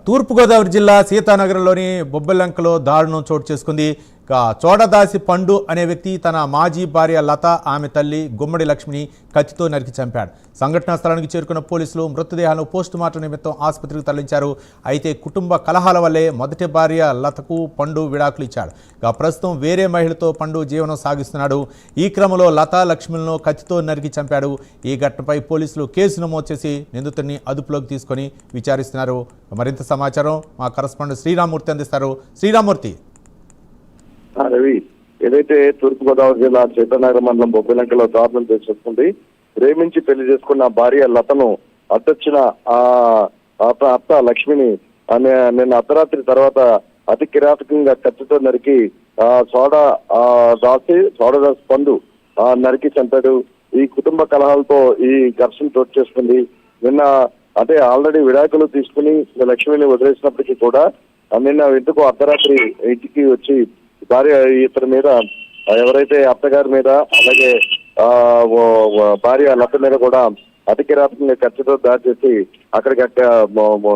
తూర్పుగోదావరి జిల్లా సీతానగరంలోని బొబ్బెలంకలో దారుణం చోటు చేసుకుంది. చోడదాసి పండు అనే వ్యక్తి తన మాజీ భార్య లత, ఆమె తల్లి గుమ్మడి లక్ష్మిని కత్తితో నరికి చంపాడు. సంఘటనా స్థలానికి చేరుకున్న పోలీసులు మృతదేహాలను పోస్టుమార్టం నిమిత్తం ఆసుపత్రికి తరలించారు. అయితే కుటుంబ కలహాల వల్లే మొదటి భార్య లతకు పండు విడాకులు ఇచ్చాడు. ప్రస్తుతం వేరే మహిళతో పండు జీవనం సాగిస్తున్నాడు. ఈ క్రమంలో లత, లక్ష్మిలను కత్తితో నరికి చంపాడు. ఈ ఘటనపై పోలీసులు కేసు నమోదు చేసి నిందితుడిని అదుపులోకి తీసుకొని విచారిస్తున్నారు. మరింత సమాచారం మా కరెస్పాండెంట్ శ్రీరామూర్తి అందిస్తారు. శ్రీరామూర్తి. రవి, ఏదైతే తూర్పుగోదావరి జిల్లా చైతన్యనగర్ మండలం బొబ్బిలంకలో దారుణం చేసుకుంది. ప్రేమించి పెళ్లి చేసుకున్న భార్య లతను అడ్డొచ్చిన అత్త లక్ష్మిని నిన్న అర్ధరాత్రి తర్వాత అతి కిరాతకంగా కత్తితో నరికి సోడదాసి పండు నరికి చంపాడు. ఈ కుటుంబ కలహాలతో ఈ ఘర్షణ చోటు చేసుకుంది. నిన్న అంటే ఆల్రెడీ విడాకులు తీసుకుని లక్ష్మిని వదిలేసినప్పటికీ కూడా నిన్న ఎందుకు అర్ధరాత్రి ఇంటికి వచ్చి భార్య ఇతని మీద ఎవరైతే అత్తగారి మీద అలాగే భార్య లత మీద కూడా అతి కిరాతకంగా కత్తితో దాడి చేసి అక్కడికి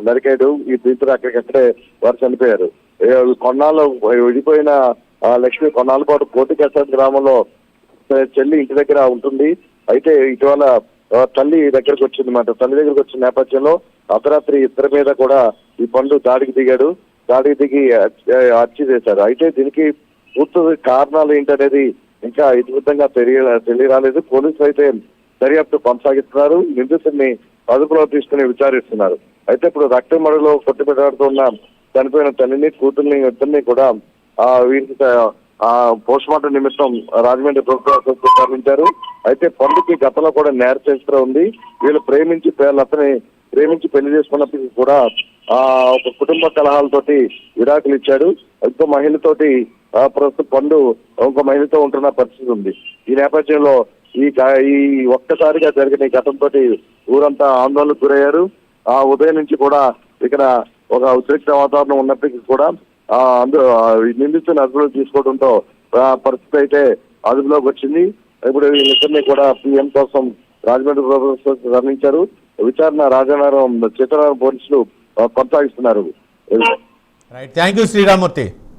నరికాడు. ఈ దీంతో అక్కడికక్కడే వారు చనిపోయారు. కొన్నాళ్ళు విడిపోయిన లక్ష్మి కొన్నాళ్ళ పాటు కోటికేశ్వర గ్రామంలో చెల్లి ఇంటి దగ్గర ఉంటుంది. అయితే ఇటీవల తల్లి దగ్గరకు వచ్చింది మాట. తల్లి దగ్గరకు వచ్చిన నేపథ్యంలో అర్ధరాత్రి ఇద్దరి మీద కూడా ఈ పండు దాడికి దిగాడు. దాడికి దిగి హత్య చేశారు. అయితే దీనికి పూర్తి కారణాలు ఏంటనేది ఇంకా ఇతివృత్తంగా తెలియరాలేదు. పోలీసులు అయితే దర్యాప్తు కొనసాగిస్తున్నారు. నిందితుడిని అదుపులో తీసుకుని విచారిస్తున్నారు. అయితే ఇప్పుడు రక్త మడుగులో కొట్టిపెట్టాడుతున్న చనిపోయిన తల్లిని, కూతుర్ని, ఇద్దరిని కూడా వీరికి పోస్ట్ మార్టం నిమిత్తం రాజమండ్రి ప్రభుత్వం తరలించారు. అయితే పండుకి గతంలో కూడా నేర చరిత్ర ఉంది. వీళ్ళు ప్రేమించి పెళ్లి చేసుకున్నప్పటికీ కూడా ఒక కుటుంబ కలహాలతోటి విడాకులు ఇచ్చాడు. ఇంకో మహిళతోటి ప్రస్తుతం పండు ఇంకో మహిళతో ఉంటున్న పరిస్థితి ఉంది. ఈ నేపథ్యంలో ఈ ఒక్కసారిగా జరిగిన ఈ ఘటనతో ఊరంతా ఆందోళనకు గురయ్యారు. ఉదయం నుంచి కూడా ఇక్కడ ఒక ఉద్రిక్త వాతావరణం ఉన్నప్పటికీ కూడా నిందితుని అదుపులోకి తీసుకోవడంతో పరిస్థితి అయితే అదుపులోకి వచ్చింది. ఇప్పుడు వీళ్ళిద్దరినీ కూడా పీఎం కోసం రాజమండ్రి ప్రభుత్వం తరలించారు. విచారణ రాజనగరం చిత్తనగరం పోలీసులు కొనసాగిస్తున్నారు. Thank you Sriramurthy.